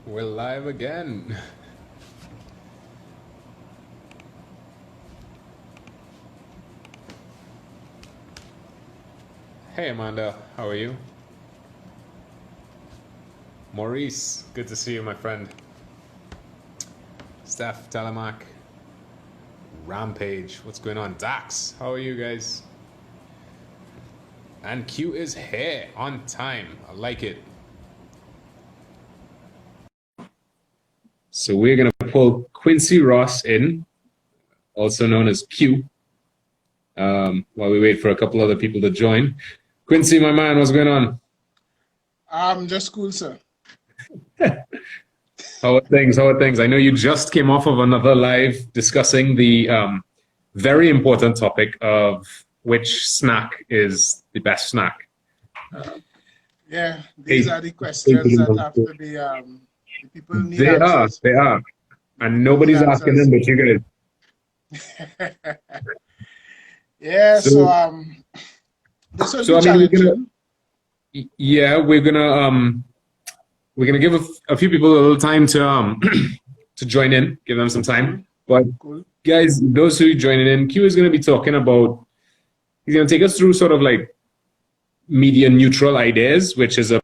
We're live again. Hey Amanda, how are you? Maurice, good to see you, my friend. Steph, Telemac, Rampage, what's going on? Dax, how are you guys? And Q is here on time. I like it. So we're gonna pull Quincy Ross in, also known as Q, while we wait for a couple other people to join. Quincy, my man, what's going on? Just cool, sir. How are things? How are things? I know you just came off of another live discussing the very important topic of which snack is the best snack. Yeah, these Hey, are the questions that have to be, the people need answers. they are, The and people need nobody's asking them answers. but you guys. Yeah, so So, this will so be I mean, challenging. yeah, we're gonna give a few people a little time to to join in, give them some Cool, time. But cool. guys, those who are joining in, Q is gonna be talking about. He's gonna take us through sort of like media neutral ideas, which is a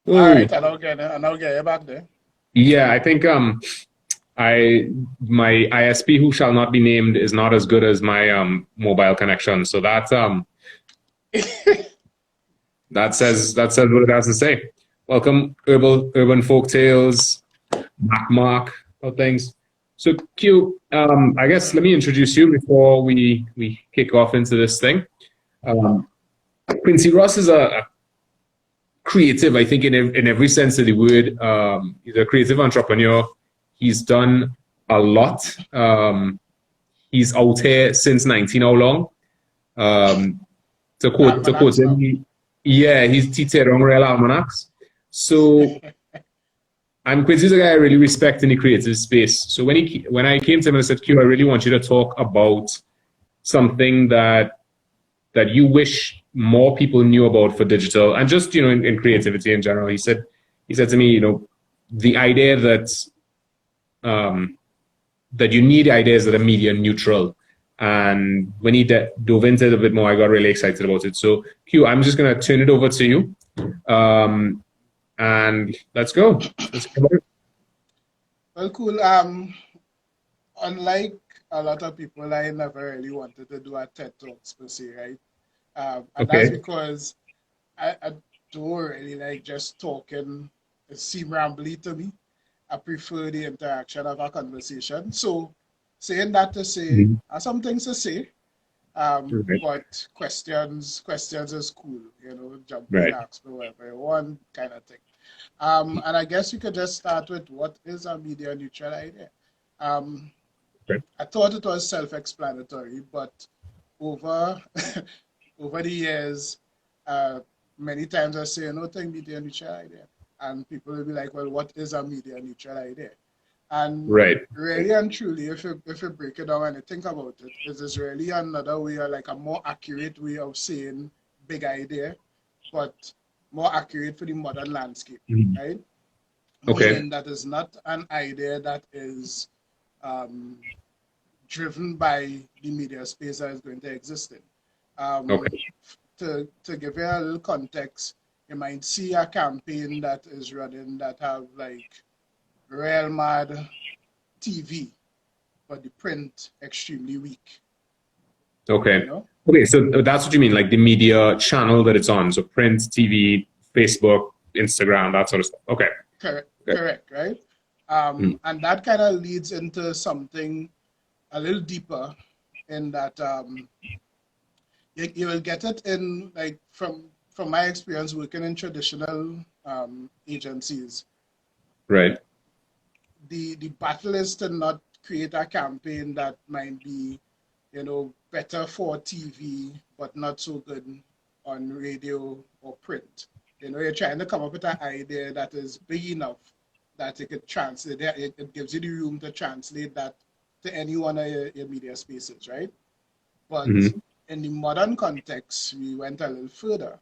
All whoa. right, I now get you back there. Yeah, I think I my ISP who shall not be named is not as good as my mobile connection. So that says what it has to say. Welcome, urban folk tales, Mark, how things. So Q, I guess let me introduce you before we kick off into this thing. Um, Quincy Ross is a creative, I think, in every sense of the word. He's a creative entrepreneur. He's done a lot. He's out here since 19 how long? Um, to quote Almanacs him, now. yeah, he's teacher on real almanacs. So and Quincy's a guy I really respect in the creative space. So when I came to him and I said, Q, I really want you to talk about something that you wish more people knew about for digital and just in creativity in general. He said to me, the idea um, that you need ideas that are media neutral. And when he dove into it a bit more, I got really excited about it. So Q, I'm just gonna turn it over to you, and let's go. Let's go. Well, cool. Unlike a lot of people, I never really wanted to do a TED Talks per se, right? And that's Okay. because I don't really like just talking. It seems rambly to me. I prefer the interaction of a conversation. So, saying that to say, Mhm. I have some things to say, Right. but questions is cool. Jump in, Right. ask me whatever you want, kind of thing. And I guess we could just start with what is a media neutral idea. Um, Right. I thought it was self-explanatory, but over over the years, uh, many times I say, no, think media neutral idea. And people will be like, well, what is a media neutral idea? And Right. really and truly, if you break it down and you think about it, it is really another way, or like a more accurate way of saying big idea, but more accurate for the modern landscape, Mhm. right? Okay. Meaning that is not an idea that is um, driven by the media space that is going to exist in. Um, Okay. to give you a little context, you might see a campaign that is running that have like real mad TV, but the print extremely weak. Okay. You know, Okay. So that's what you mean, like the media channel that it's on. So print, TV, Facebook, Instagram, that sort of stuff. Okay. correct, Okay. correct, right? Mm. And that kind of leads into something a little deeper in that you will get it in like from my experience working in traditional agencies. Right. the battle is to not create a campaign that might be, you know, better for TV, but not so good on radio or print. You know, you're trying to come up with an idea that is big enough that it could translate, it gives you the room to translate that to any one of your media spaces, right? But in the modern context, we went a little further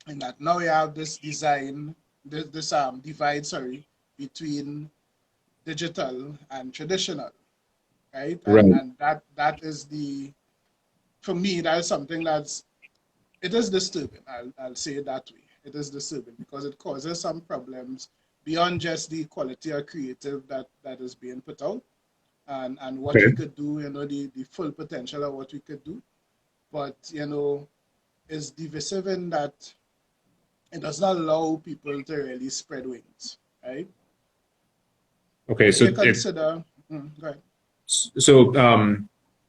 in that now you have this divide, sorry, between digital and traditional, right? Right. And that is for me, that is something it is disturbing. I'll say it that way. It is disturbing because it causes some problems beyond just the quality of creative that is being put out and what we could do, you know, the full potential of what we could do. But, you know, is divisive in that it does not allow people to really spread wings, right? Okay, if so you consider, go ahead. So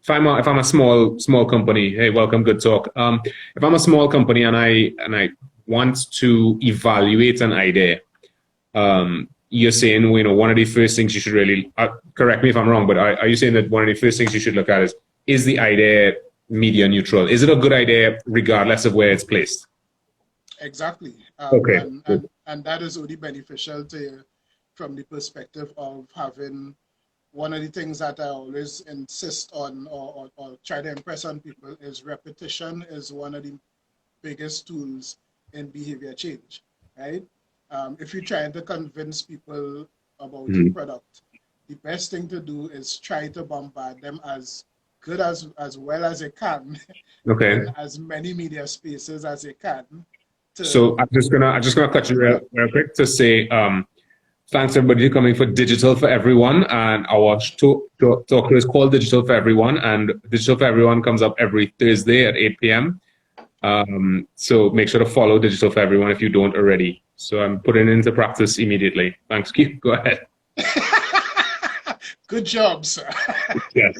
if I'm a small company, hey, welcome, good talk. If I'm a small company and I want to evaluate an idea, you're saying, you know, one of the first things you should really correct me if I'm wrong, but are you saying that one of the first things you should look at is the idea media neutral? Is it a good idea regardless of where it's placed? Exactly. Okay. And that is only beneficial to you from the perspective of having. One of the things that I always insist on or try to impress on people is repetition is one of the biggest tools in behavior change, right? If you're trying to convince people about your product, the best thing to do is try to bombard them as good as well as you can in as many media spaces as you can. So I'm just gonna cut you real quick to say thanks everybody for coming for Digital for Everyone, and our talk is called Digital for Everyone, and Digital for Everyone comes up every Thursday at 8 p.m. So make sure to follow Digital for Everyone if you don't already. So I'm putting it into practice immediately. Thanks, Keith. Go ahead. Good job, sir. Yes.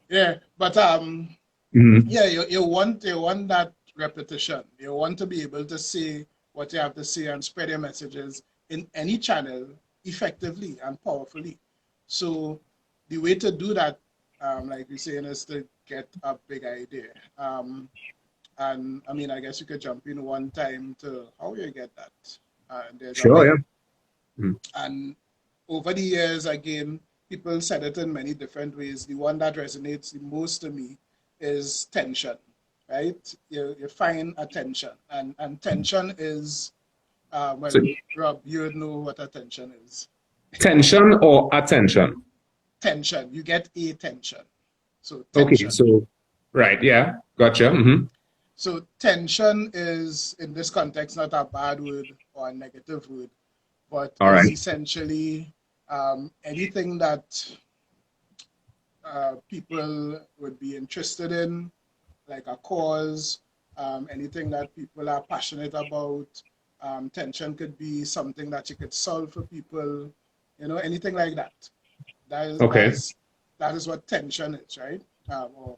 Yeah, but yeah, you want that repetition. You want to be able to say what you have to say and spread your messages in any channel effectively and powerfully. So the way to do that, like you're saying, is to get a big idea. And I mean, I guess you could jump in one time to how you get that. Sure, yeah. And over the years, again, people said it in many different ways. The one that resonates the most to me is tension, right? You find a tension, and tension is, Rob, you know what attention is. Tension or attention? Tension. You get a tension. So tension. Okay, so, right, yeah, gotcha. So tension is, in this context, not a bad word or a negative word, but it's essentially anything that people would be interested in, like a cause, anything that people are passionate about. Tension could be something that you could solve for people, you know, anything like that. That is what tension is, right? Or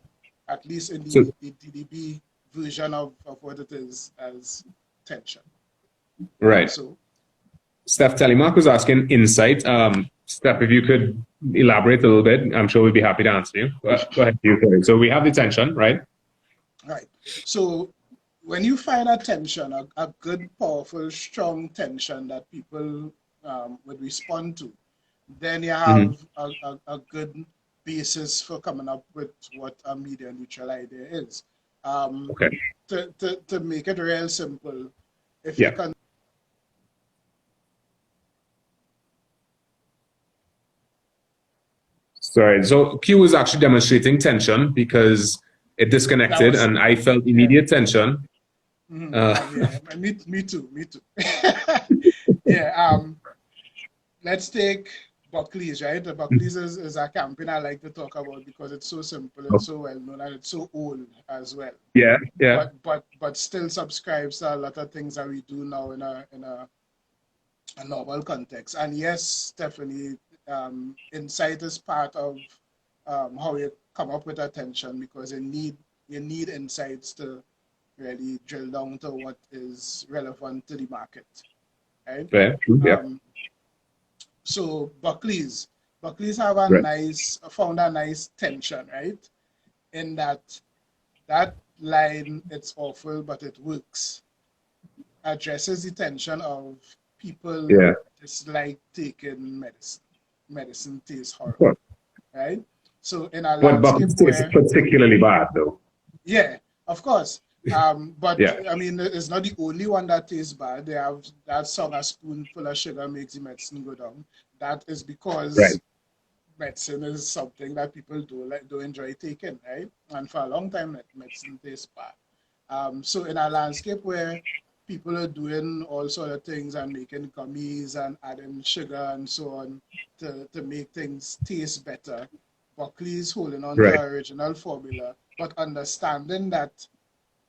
at least in the DDB version of what it is as tension. Right. So, Steph Telemark was asking insight. Steph, if you could elaborate a little bit, I'm sure we'd be happy to answer you. Go ahead. So we have the tension, right? Right. So when you find a tension, a good, powerful, strong tension that people would respond to, then you have a good basis for coming up with what a media neutral idea is. To make it real simple, if you can. Sorry, so Q was actually demonstrating tension because it disconnected and I felt immediate tension. Yeah, me too. Yeah, let's take Buckley's, right? The Buckley's is a campaign I like to talk about because it's so simple and so well known, and it's so old as well. Yeah. But still subscribes to a lot of things that we do now in a normal context. And yes, Stephanie, insight is part of how you come up with attention, because you need insights to really drill down to what is relevant to the market, right? Fair. So Buckley's have a Right. found a nice tension, right? In that line, it's awful, but it works. Addresses the tension of people Yeah. dislike taking medicine. Medicine tastes Of horrible, course. right? So in a But landscape Bucks is where, particularly bad, though. yeah, of course. But Yeah. I mean, it's not the only one that tastes bad. They have that song, "A spoonful of sugar makes the medicine go down." That is Right. because medicine is something that people do enjoy taking, right? And for a long time, medicine tastes bad. So in a landscape where people are doing all sort of things and making gummies and adding sugar and so on to make things taste better, Buckley's holding on to Right. our original formula, but understanding that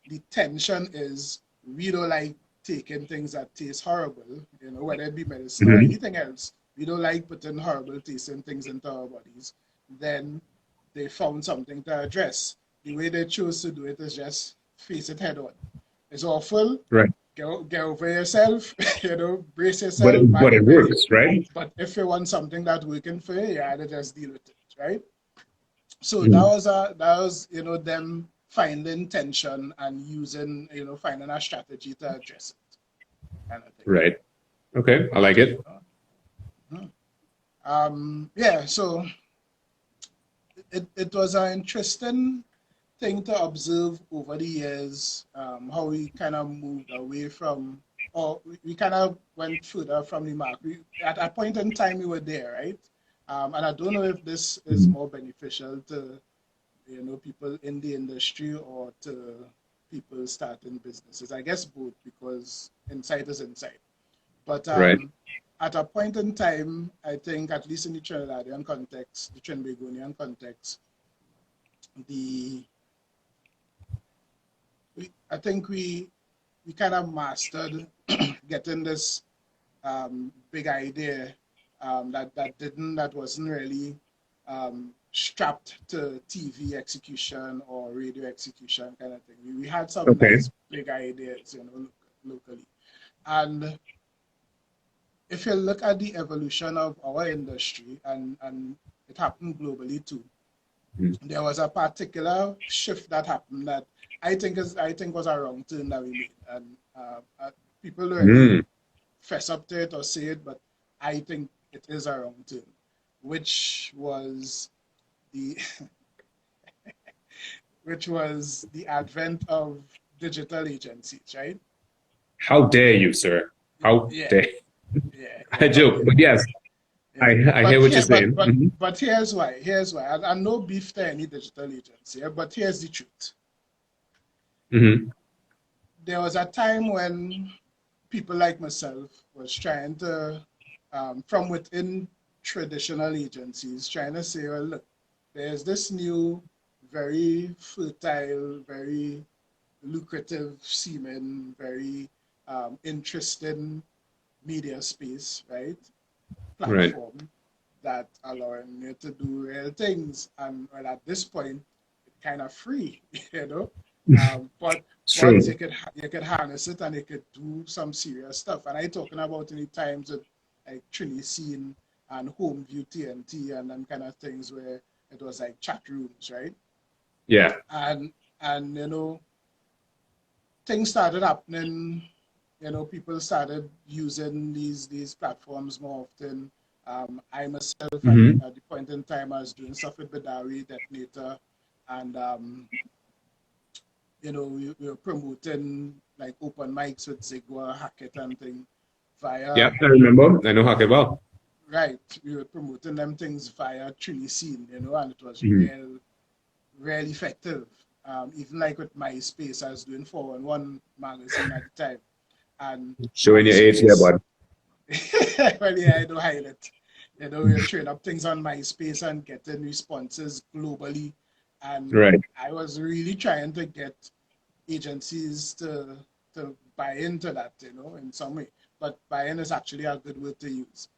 the tension is we don't like taking things that taste horrible, whether it be medicine or Hmm. anything else. We don't like putting horrible tasting things into our bodies. Then they found something to address. The way they chose to do it is just face it head on. It's awful. Right. Get over yourself, brace But yourself, but mind it your business. works, right? But if you want something that's working for you, you had to just deal with it, right? So Mhm. that was them finding tension and using finding a strategy to address it, kind of thing. Right. Okay. I like it. Mhm. Yeah, so it was an interesting thing to observe over the years, how we kind of moved away from, or we kind of went further from the mark. At a point in time, we were there, right? And I don't know if this is Mhm. more beneficial to people in the industry or to people starting businesses. I guess both, because insight is insight. But Right. at a point in time, I think, at least in the Trinidadian context, the Trinbagonian context, the I think we kind of mastered getting this big idea that wasn't really strapped to TV execution or radio execution kind of thing. We had some Okay. nice big ideas, locally. And if you look at the evolution of our industry, and it happened globally too, Mhm. there was a particular shift that happened that I think was a wrong turn that we made, and people don't really Mm. fess up to it or say it, but I think it is a wrong turn, which was the which was the advent of digital agencies, right? How dare you, sir? How Yeah, dare? yeah, I joke, but yes, yeah. I hear what you're saying. Hmm. But here's why. Here's why. I no beef to any digital agency, but here's the truth. Hmm. There was a time when people like myself was trying to, from within traditional agencies, trying to say, well, look, there's this new, very fertile, very lucrative, seeming, very interesting media space, right? Right. Platform that allowing you to do real things. And well, at this point, it's kind of free, you know. But It's but you true. could harness it and you could do some serious stuff. And I talking about any times with like Trini Scene and Home View TNT and them kind of things where it was like chat rooms, right? Yeah. And things started happening. People started using these platforms more often. I myself, Hmm. at the point in time, I was doing stuff with Badawi, Detonator, and we were promoting like open mics with Zigwa, Hackett, and thing Yeah, via I remember. I know Hockey well. right. We were promoting them things via Trini Scene, and it was Hmm. real effective. Even like with MySpace, I was doing 411 magazine at the time, and Showing your age there, MySpace. bud. Well, yeah, I do highlight. We're training up things on MySpace and getting responses globally. And Right. I was really trying to get agencies to buy into that, in some way. But buy-in is actually a good word to use.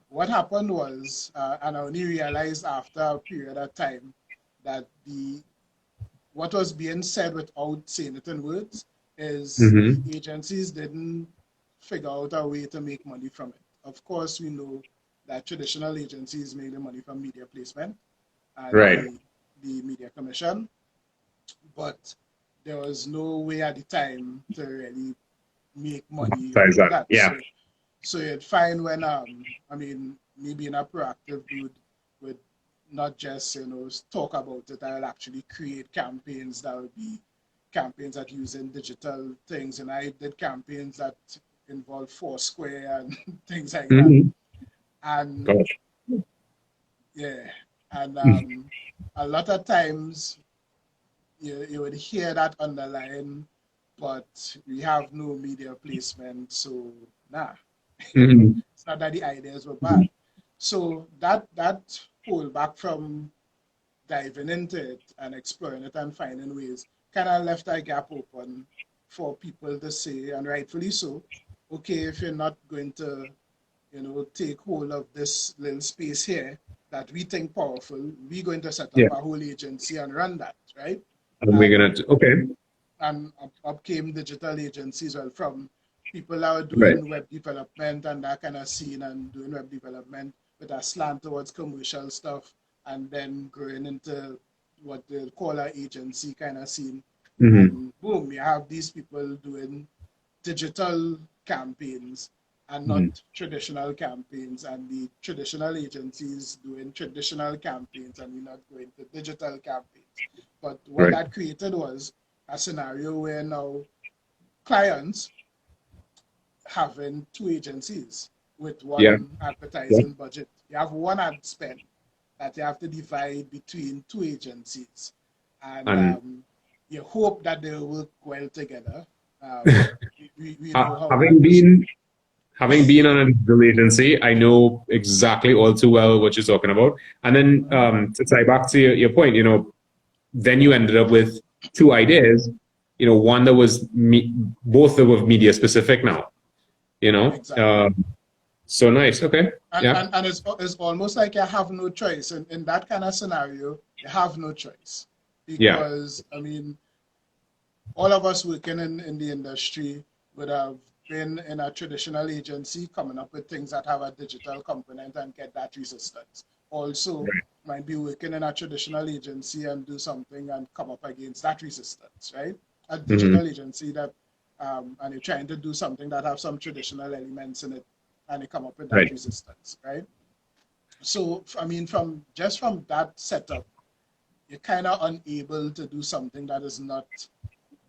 What happened was, and I only realized after a period of time, that the what was being said without saying it in words is the Hmm. agencies didn't figure out a way to make money from it. Of course, we know that traditional agencies make the money from media placement and Right. the media commission, but there was no way at the time to really make money Size with that. that. Yeah. So you'd find when I mean, me being a proactive dude would not just talk about it. I'll actually create campaigns that would be campaigns that using digital things, and I did campaigns that involve Foursquare and things like that. Mm-hmm. And Gosh. yeah, and a lot of times you would hear that underline, but we have no media placement, so nah. Mm-hmm. It's not that the ideas were bad. So that pullback from diving into it and exploring it and finding ways kind of left a gap open for people to say, and rightfully so, okay, if you're not going to, take hold of this little space here that we think powerful, we're going to set up Yeah. a whole agency and run that, right? And we're gonna. Okay. And up came digital agencies, well, from people that were Right. doing web development and that kind of scene and doing web development with a slant towards commercial stuff, and then growing into what they call an agency kind of scene. Mm-hmm. And boom, you have these people doing digital campaigns and not Mm-hmm. traditional campaigns, and the traditional agencies doing traditional campaigns, and we're not going to digital campaigns. But what Right. that created was a scenario where now clients having two agencies with Yeah. one advertising budget. You have one ad spend that you have to divide between two agencies, and And you hope that they work well together. We know how that having goes. been on a digital agency, I know exactly all too well what you're talking about. And then to tie back to your point, then you ended up with two ideas. One that was both that were media specific now. Exactly. So nice. Okay. And, Yeah. and, and it's almost like you have no choice. In that kind of scenario, you have no choice. Yeah. Because, I mean, all of us working in the industry would have been in a traditional agency coming up with things that have a digital component and get that resistance. Also, Right. might be working in a traditional agency and do something and come up against that resistance, right? A digital Mm-hmm. agency that, and you're trying to do something that have some traditional elements in it, and you come up with that Right. resistance, right? So, I mean, from that setup, you're kind of unable to do something that is not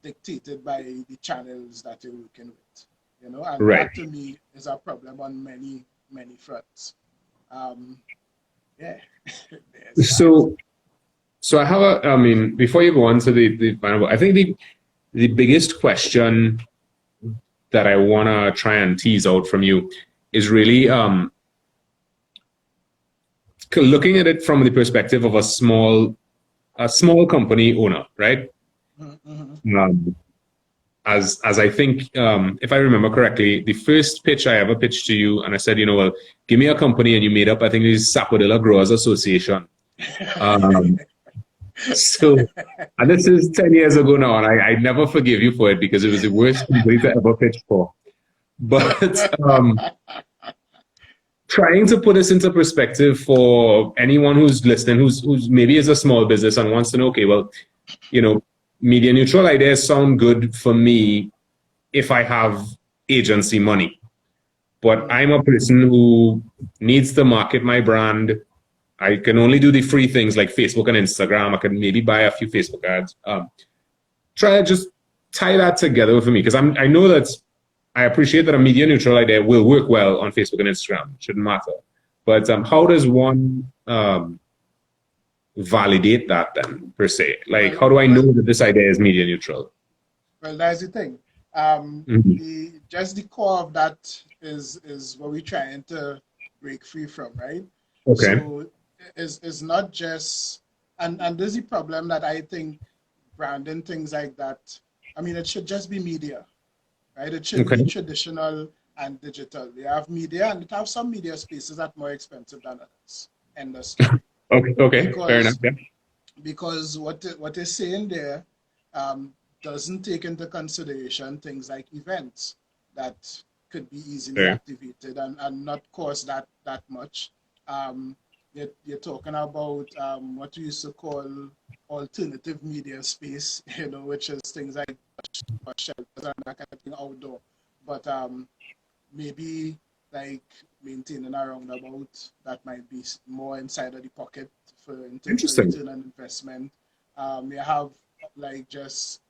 dictated by the channels that you're working with, and Right. that to me is a problem on many, many fronts. Yeah, there's that. So I have I mean, before you go on to the final, I think the biggest question that I want to try and tease out from you is really looking at it from the perspective of a small company owner, right? Mm-hmm. As I think, if I remember correctly, the first pitch I ever pitched to you, and I said, well, give me a company, and you made up, I think, it's Sapodilla Growers Association. So, and this is 10 years ago now, and I never forgive you for it because it was the worst company to ever pitch for. But trying to put this into perspective for anyone who's listening, who's maybe is a small business and wants to know, okay, well, media neutral ideas sound good for me if I have agency money. But I'm a person who needs to market my brand. I can only do the free things like Facebook and Instagram. I can maybe buy a few Facebook ads. Try to just tie that together for me because I know that I appreciate that a media neutral idea will work well on Facebook and Instagram. It shouldn't matter. But how does one validate that then, per se? Like, how do I know that this idea is media neutral? Well, that's the thing. Just the core of that is what we're trying to break free from, right? Okay. So it's not just, and this is the problem that I think branding things like that, I mean, it should just be media, right? It should be traditional and digital. You have media, and it have some media spaces that are more expensive than others. End of story. Okay, fair enough. Yeah. Because what is saying there doesn't take into consideration things like events that could be easily Sure. activated and not cost that much. You're talking about what we used to call alternative media space, which is things like shelters and that kind of thing outdoor. But maybe like maintaining a roundabout that might be more inside of the pocket in terms of Interesting. return on investment. You have like just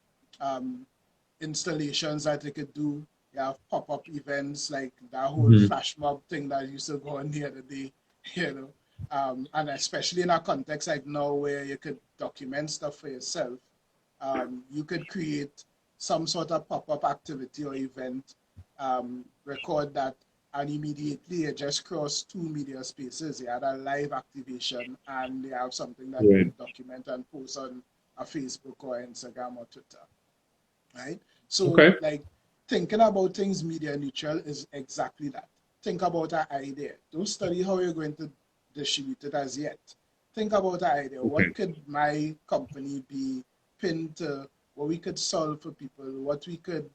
installations that they could do. You have pop-up events like that whole flash mob thing that used to go on the other day, and especially in a context like now where you could document stuff for yourself, you could create some sort of pop-up activity or event, record that, and immediately you just cross two media spaces. You had a live activation and they have something that you can document and post on a Facebook or Instagram or Twitter, right? So like thinking about things media neutral is exactly that. Think about an idea. Don't study how you're going to distribute it as yet. Think about an idea. What could my company be pinned to? What we could solve for people? What we could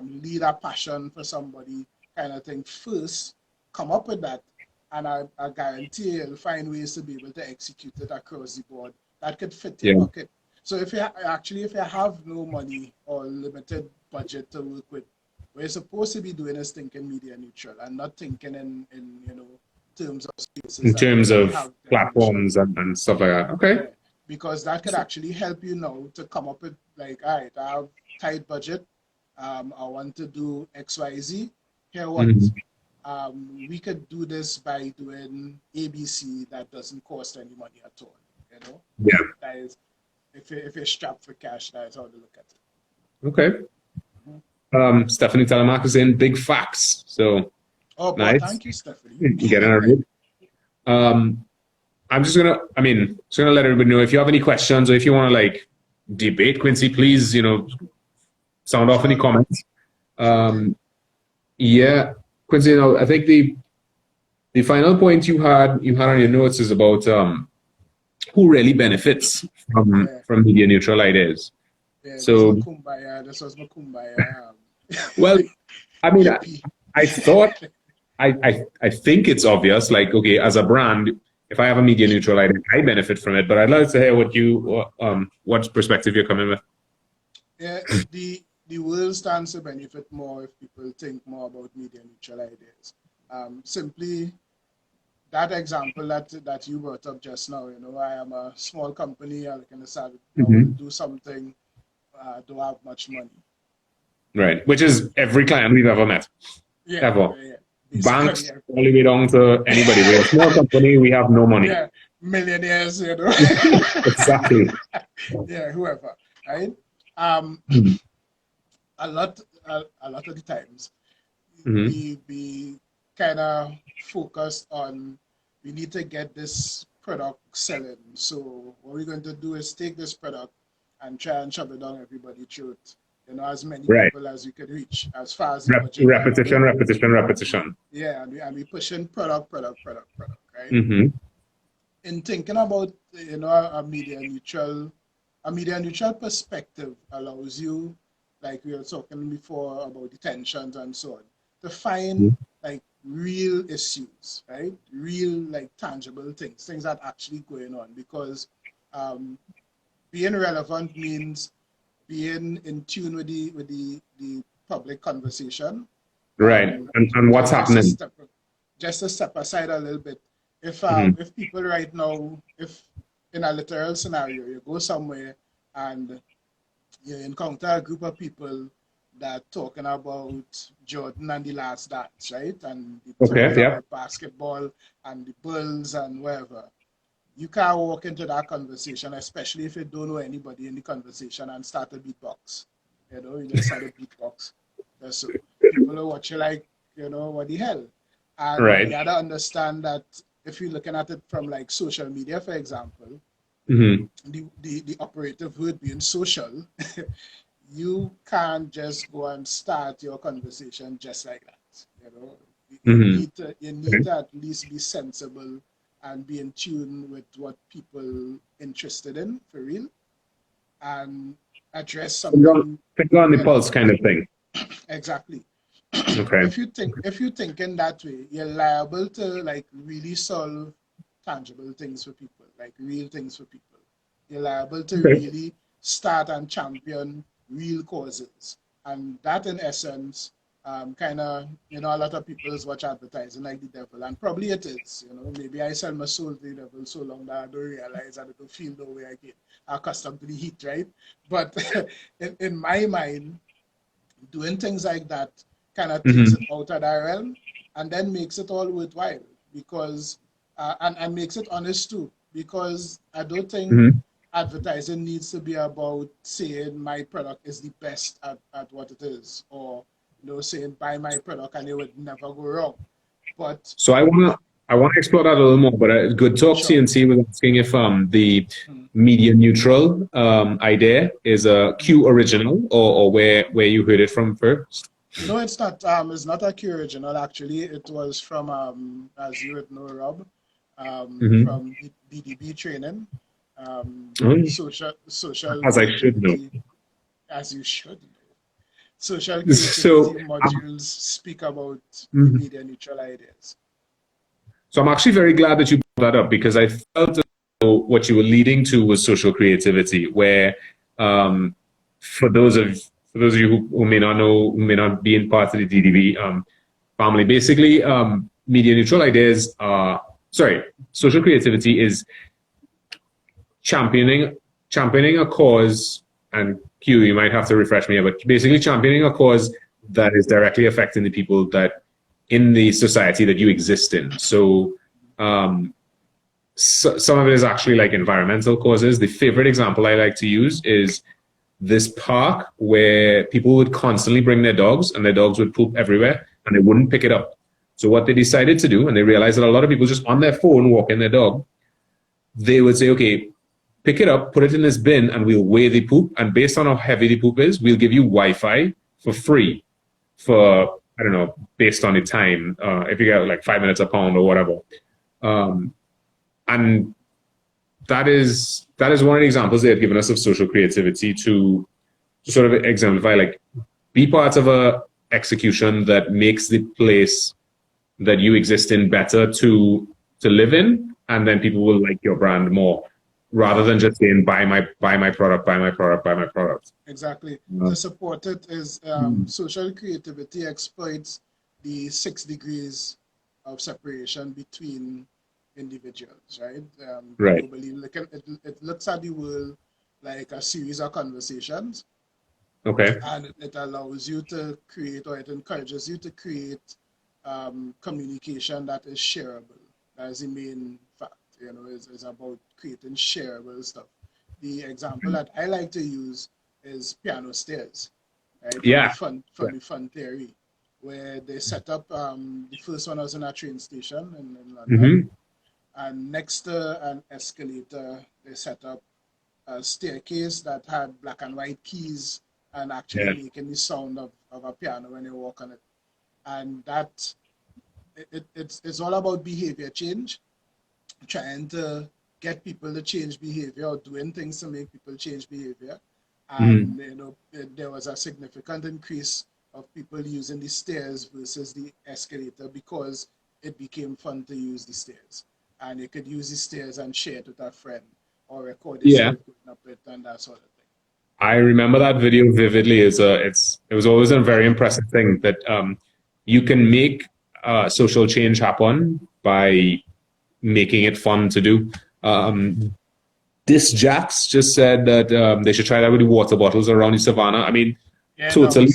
lead a passion for somebody kind of thing first. Come up with that, and I guarantee you'll find ways to be able to execute it across the board that could fit your pocket. So if you have no money or limited budget to work with, what you're supposed to be doing is thinking media neutral and not thinking in terms of spaces. In terms of platforms and stuff like that. Okay. Yeah, because that could actually help you now to come up with like, all right, I have tight budget. I want to do XYZ. Here what? We could do this by doing ABC that doesn't cost any money at all. Yeah. That is, if you're strapped for cash, that is how to look at it. Okay. Stephanie Telemark is in big facts. So nice. Thank you, Stephanie. Get in a I'm just gonna let everybody know if you have any questions or if you want to like debate Quincy, please, sound off any comments. Yeah, Quincy, I think the final point you had on your notes is about who really benefits from media neutral ideas. Yeah, so this was my kumbaya. Well, I mean, I thought I think it's obvious. Like, okay, as a brand, if I have a media neutral idea, I benefit from it. But I'd like to hear what perspective you're coming with. Yeah, the world stands to benefit more if people think more about media neutral ideas. Simply that example that you brought up just now. I am a small company. I can decide I want to do something. Don't have much money. Right, which is every client we've ever met. Yeah, ever. Yeah. Banks, all the way down to anybody. We're a small company, we have no money. Yeah, millionaires, Exactly. Yeah, whoever, right? A lot of the times, we kind of focused on, we need to get this product selling. So what we're going to do is take this product and try and shove it down everybody's throat. As many people as we could reach, as far as repetition. Yeah, and we pushing product, right? In thinking about a media neutral perspective allows you, like we were talking before about detentions and so on, to find like real issues, right? Real like tangible things that actually going on, because being relevant means being in tune with the public conversation. Right, and what's happening. Just to step aside a little bit, if people right now, if in a literal scenario, you go somewhere and you encounter a group of people that talking about Jordan and the Last Dance, right? And about basketball and the Bulls and wherever. You can't walk into that conversation, especially if you don't know anybody in the conversation, and start a beatbox. You just start a beatbox. So people will watch you like, what the hell? And you gotta understand that if you're looking at it from like social media, for example, the operative word being social, you can't just go and start your conversation just like that. You need to at least be sensible and be in tune with what people interested in for real, and address something. Finger on the pulse kind of thing. Exactly. Okay. if you think in that way, you're liable to like really solve tangible things for people, like real things for people. You're liable to Okay. really start and champion real causes. And that, in essence, kind of, you know, a lot of people watch advertising like the devil, and probably it is. You know, maybe I sell my soul to the devil so long that I don't realize that I don't feel the way I get accustomed to the heat, right? But in my mind, doing things like that kind of takes it Mm-hmm. out of that realm and then makes it all worthwhile because and makes it honest too, because I don't think Mm-hmm. advertising needs to be about saying my product is the best at what it is, or you know, saying buy my product and it would never go wrong. But So I wanna explore that a little more, but good talk sure. CNC was asking if the Mm, media neutral idea is a mm. Q original or where you heard it from first. No, it's not a Q original. Actually, it was from as you would know, Rob, Mm-hmm. from BDB training, social As I should know. creativity, as you should know. Social So creativity modules speak about the mhm. media neutral ideas. So I'm actually very glad that you brought that up because I felt as though what you were leading to was social creativity, where um, for those of you who may not know, who may not be in part of the DDB family, basically media neutral ideas are sorry, social creativity is championing a cause, and Q, you might have to refresh me, but basically championing a cause that is directly affecting the people that in the society that you exist in. So, some of it is actually like environmental causes. The favorite example I like to use is this park where people would constantly bring their dogs and their dogs would poop everywhere and they wouldn't pick it up. So what they decided to do, and they realized that a lot of people just on their phone walking their dog, they would say, okay, pick it up, put it in this bin, and we'll weigh the poop. And based on how heavy the poop is, we'll give you Wi-Fi for free for, I don't know, based on the time, if you get like 5 minutes a pound or whatever. Um, and that is one of the examples they had given us of social creativity to sort of exemplify, like, be part of a execution that makes the place that you exist in better to live in, and then people will like your brand more rather Yeah, than just saying buy my product, buy my product, buy my product. exactly. Uh, To support it is social creativity exploits the 6 degrees of separation between individuals, right? right. Globally, it looks at the world like a series of conversations, Okay. and it allows you to create, or it encourages you to create communication that is shareable. That is the main fact, you know, is about creating shareable stuff. The example that I like to use is piano stairs, right? Yeah. From the fun theory, where they set up the first one was in a train station in London, Mm-hmm. and next to an escalator, they set up a staircase that had black and white keys and actually Yeah. making the sound of a piano when you walk on it. And that it's all about behavior change, trying to get people to change behavior or doing things to make people change behavior. Mm-hmm. And you know, there was a significant increase of people using the stairs versus the escalator because it became fun to use the stairs. And you could use the stairs and share it with a friend or record Yeah. yourself going up it and that sort of thing. I remember that video vividly. It was always a very impressive thing that you can make social change happen by making it fun to do. This Jax just said that they should try that with the water bottles around the savannah. I mean, Yeah, no. totally.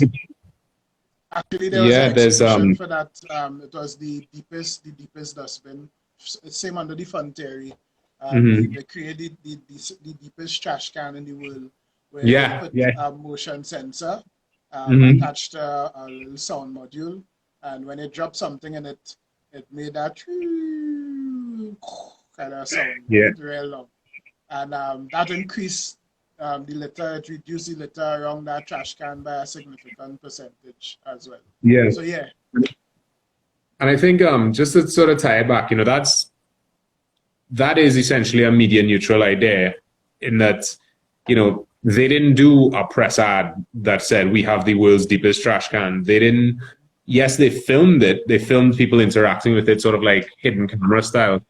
Actually, there was an Yeah, there's exhibition for that. It was the deepest dustbin. Same under the fun theory. mhm. They created the deepest trash can in the world, where they Yeah, put yeah. a motion sensor Hmm. attached to a little sound module, and when it dropped something in it, it made that kind of sound, Yeah, right, real loud, and that increased the litter. It reduced the litter around that trash can by a significant percentage as well. yeah. So yeah, And I think just to sort of tie it back, that is essentially a media neutral idea in that, they didn't do a press ad that said we have the world's deepest trash can. They didn't yes, they filmed it. They filmed people interacting with it, sort of like hidden camera style.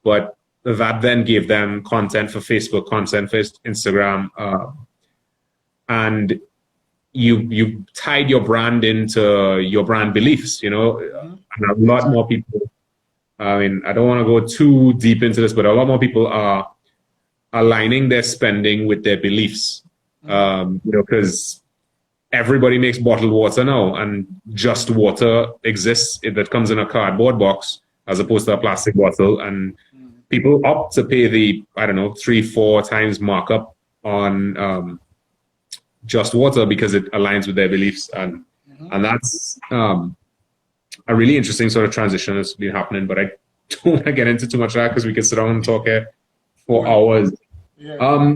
But that then gave them content for Facebook, content for Instagram, and you tied your brand into your brand beliefs. You know, and a lot more people. I mean, I don't want to go too deep into this, but a lot more people are aligning their spending with their beliefs. You know, because everybody makes bottled water now, and just water exists that comes in a cardboard box as opposed to a plastic bottle. And people opt to pay the, I don't know, 3-4 times markup on just water because it aligns with their beliefs. And that's a really interesting sort of transition that's been happening. But I don't want to get into too much of that because we could sit down and talk here for hours. Yeah.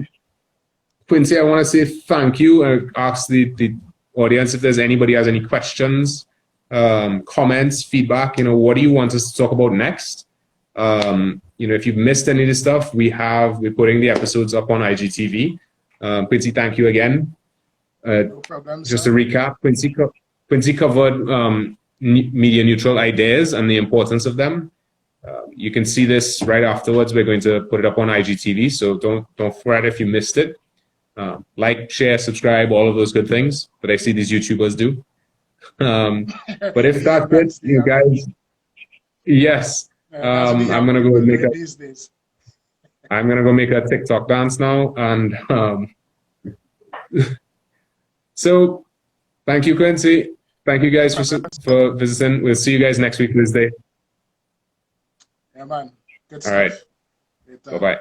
Quincy, I want to say thank you. I ask the audience if there's anybody has any questions, comments, feedback. You know, what do you want us to talk about next? You know, if you've missed any of this stuff, we're putting the episodes up on IGTV. Quincy, thank you again. No problem, just sir. to recap, Quincy covered media neutral ideas and the importance of them. You can see this right afterwards. We're going to put it up on IGTV, so don't fret if you missed it. Like, share, subscribe, all of those good things that I see these YouTubers do. But if that's it, you guys, yes, I'm gonna go make I'm gonna go make a TikTok dance now, and so thank you, Quincy. Thank you guys for visiting. We'll see you guys next week, Wednesday. Yeah, man. Good stuff. All right. Bye bye.